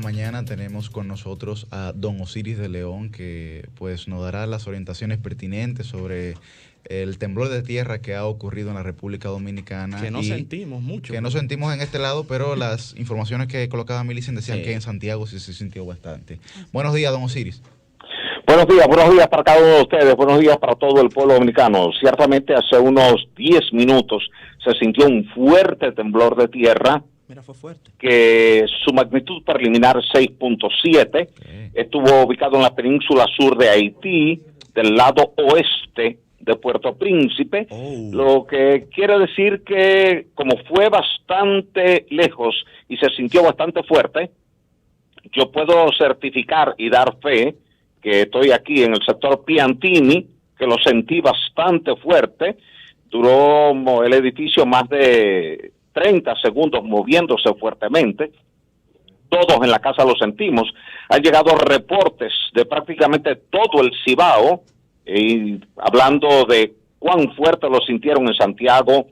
mañana tenemos con nosotros a don Osiris de León, que pues nos dará las orientaciones pertinentes sobre el temblor de tierra que ha ocurrido en la República Dominicana. Que no sentimos mucho. Que no sentimos en este lado, pero las informaciones que colocaba Milicen decían que en Santiago sí se sintió bastante. Buenos días, don Osiris. Buenos días para cada uno de ustedes, buenos días para todo el pueblo dominicano. Ciertamente hace unos 10 minutos se sintió un fuerte temblor de tierra. Mira, fue fuerte. Que su magnitud preliminar 6.7, estuvo ubicado en la península sur de Haití, del lado oeste de Puerto Príncipe, lo que quiere decir que como fue bastante lejos y se sintió bastante fuerte, yo puedo certificar y dar fe que estoy aquí en el sector Piantini, que lo sentí bastante fuerte, duró el edificio más de 30 segundos moviéndose fuertemente, todos en la casa lo sentimos. Han llegado reportes de prácticamente todo el Cibao, y hablando de cuán fuerte lo sintieron en Santiago,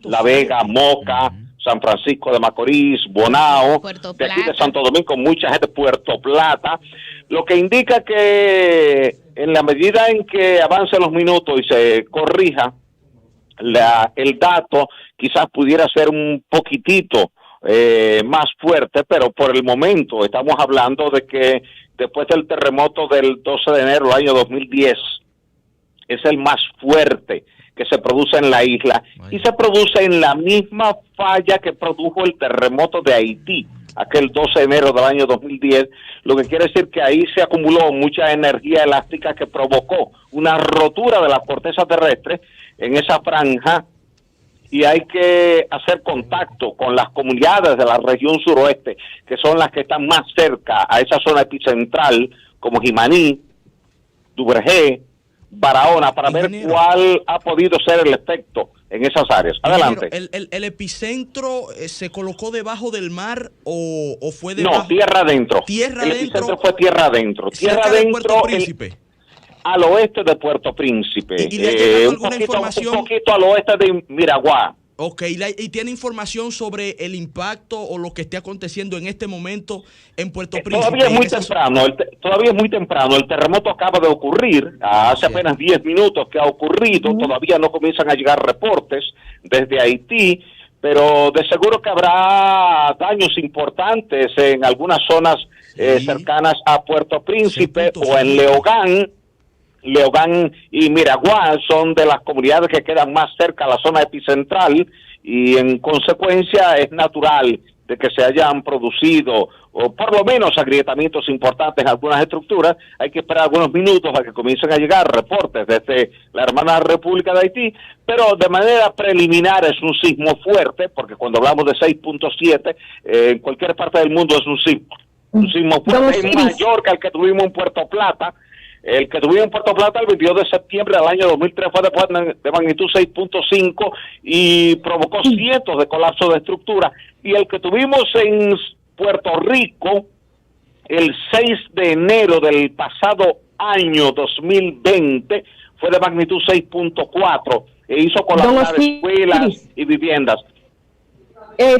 La Vega, Moca, San Francisco de Macorís, Bonao, de aquí de Santo Domingo, mucha gente, Puerto Plata, lo que indica que en la medida en que avancen los minutos y se corrija el dato, quizás pudiera ser un poquitito más fuerte, pero por el momento estamos hablando de que después del terremoto del 12 de enero del año 2010, es el más fuerte que se produce en la isla y se produce en la misma falla que produjo el terremoto de Haití, aquel 12 de enero del año 2010, lo que quiere decir que ahí se acumuló mucha energía elástica que provocó una rotura de la corteza terrestre en esa franja, y hay que hacer contacto con las comunidades de la región suroeste, que son las que están más cerca a esa zona epicentral, como Jimaní, Duvergé, Barahona, para ver cuál ha podido ser el efecto en esas áreas. Adelante. ¿El epicentro se colocó debajo del mar o fue debajo? No, tierra adentro. El epicentro fue tierra adentro. Tierra adentro. Puerto Príncipe. Al oeste de Puerto Príncipe. ¿Y le ha llegado alguna información? Un poquito al oeste de Miraguá. Ok, ¿y tiene información sobre el impacto o lo que esté aconteciendo en este momento en Puerto Príncipe? Todavía es muy temprano. El terremoto acaba de ocurrir, hace apenas 10 minutos que ha ocurrido. Todavía no comienzan a llegar reportes desde Haití, pero de seguro que habrá daños importantes en algunas zonas cercanas a Puerto Príncipe o en Leogán. Leogán y Miraguá son de las comunidades que quedan más cerca a la zona epicentral, y en consecuencia es natural de que se hayan producido o por lo menos agrietamientos importantes en algunas estructuras. Hay que esperar algunos minutos para que comiencen a llegar reportes desde la hermana República de Haití, pero de manera preliminar es un sismo fuerte, porque cuando hablamos de 6.7 en cualquier parte del mundo es un sismo fuerte, es mayor que el que tuvimos en Puerto Plata. El que tuvimos en Puerto Plata el 22 de septiembre del año 2003 fue de magnitud 6.5 y provocó cientos de colapsos de estructura. Y el que tuvimos en Puerto Rico el 6 de enero del pasado año 2020 fue de magnitud 6.4 e hizo colapsar escuelas y viviendas.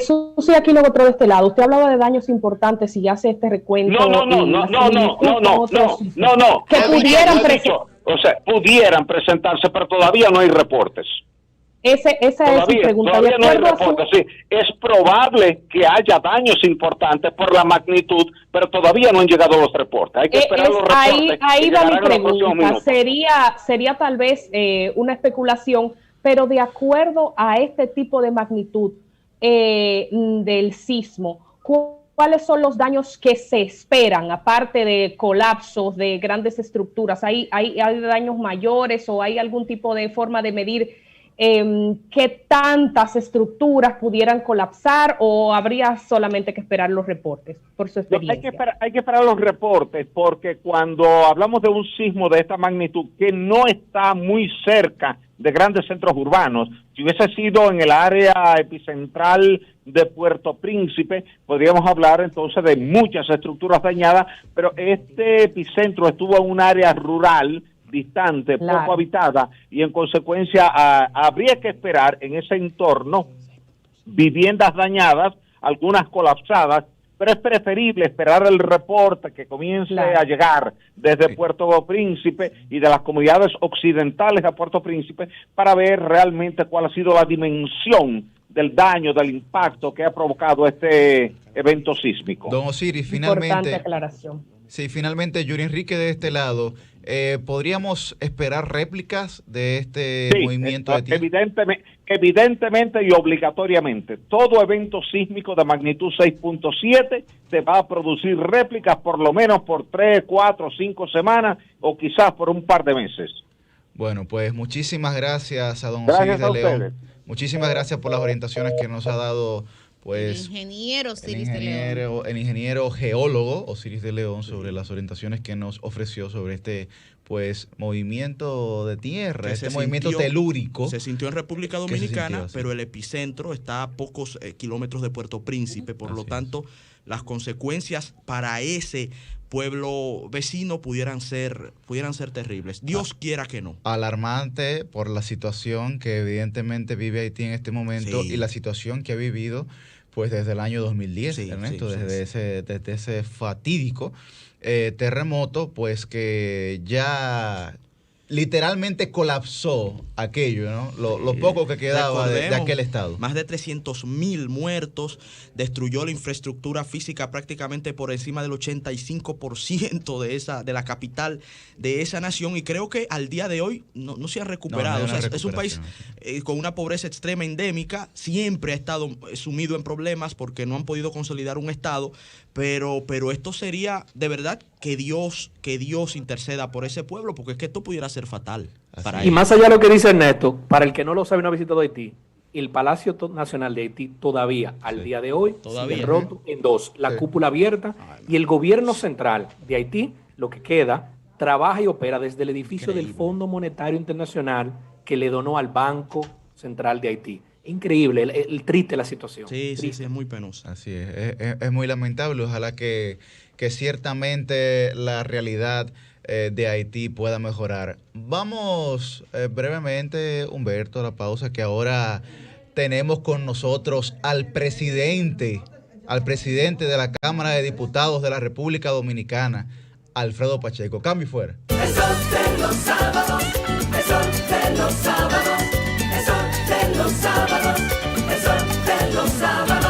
Susi Aquino, otro de este lado. Usted hablaba de daños importantes y ya hace este recuento. No. Que pudieran presentarse, pero todavía no hay reportes. Esa es su pregunta. Todavía no hay reportes, sí. Es probable que haya daños importantes por la magnitud, pero todavía no han llegado los reportes. Hay que esperar los reportes. Ahí va mi pregunta. Sería tal vez una especulación, pero de acuerdo a este tipo de magnitud del sismo, ¿cuáles son los daños que se esperan, aparte de colapsos de grandes estructuras? ¿Hay daños mayores o hay algún tipo de forma de medir qué tantas estructuras pudieran colapsar, o habría solamente que esperar los reportes por su experiencia? Hay que esperar los reportes, porque cuando hablamos de un sismo de esta magnitud que no está muy cerca de grandes centros urbanos, si hubiese sido en el área epicentral de Puerto Príncipe, podríamos hablar entonces de muchas estructuras dañadas, pero este epicentro estuvo en un área rural, distante, poco habitada, y en consecuencia habría que esperar en ese entorno viviendas dañadas, algunas colapsadas, pero es preferible esperar el reporte que comience a llegar desde Puerto Príncipe y de las comunidades occidentales a Puerto Príncipe para ver realmente cuál ha sido la dimensión del daño, del impacto que ha provocado este evento sísmico. Don Osiris, finalmente... Importante aclaración. Sí, finalmente, Yuri Enrique, de este lado, ¿podríamos esperar réplicas de este movimiento de tierra? Evidentemente y obligatoriamente. Todo evento sísmico de magnitud 6.7 se va a producir réplicas por lo menos por 3, 4, 5 semanas o quizás por un par de meses. Bueno, pues muchísimas gracias a don Osiris de León. Muchísimas gracias por las orientaciones que nos ha dado pues el ingeniero geólogo Osiris de León sobre las orientaciones que nos ofreció sobre este pues movimiento de tierra, este movimiento telúrico. Se sintió en República Dominicana, pero el epicentro está a pocos kilómetros de Puerto Príncipe, por lo tanto las consecuencias para ese pueblo vecino pudieran ser terribles. Dios quiera que no. Alarmante por la situación que evidentemente vive Haití en este momento y la situación que ha vivido pues desde el año 2010, Ernesto, desde ese fatídico terremoto, pues que ya literalmente colapsó aquello, ¿no? Lo poco que quedaba de aquel estado. Más de 300,000 muertos, destruyó la infraestructura física prácticamente por encima del 85% de la capital de esa nación, y creo que al día de hoy no se ha recuperado. Es un país con una pobreza extrema endémica, siempre ha estado sumido en problemas porque no han podido consolidar un estado, pero esto sería de verdad que Dios interceda por ese pueblo, porque es que esto pudiera ser fatal. Y más allá de lo que dice Ernesto, para el que no lo sabe, no ha visitado Haití, el Palacio Nacional de Haití todavía, al día de hoy, sigue roto en dos, la cúpula abierta, y el gobierno central de Haití, lo que queda, trabaja y opera desde el edificio del Fondo Monetario Internacional que le donó al Banco Central de Haití. Increíble, el triste la situación. Sí, es muy penoso. Así es muy lamentable. Ojalá que ciertamente la realidad de Haití pueda mejorar. Vamos brevemente, Humberto, a la pausa, que ahora tenemos con nosotros al presidente de la Cámara de Diputados de la República Dominicana, Alfredo Pacheco. Cambio y fuera. El sol de los sábados, el sol de los sábados, el sol de los sábados, el sol de los sábados.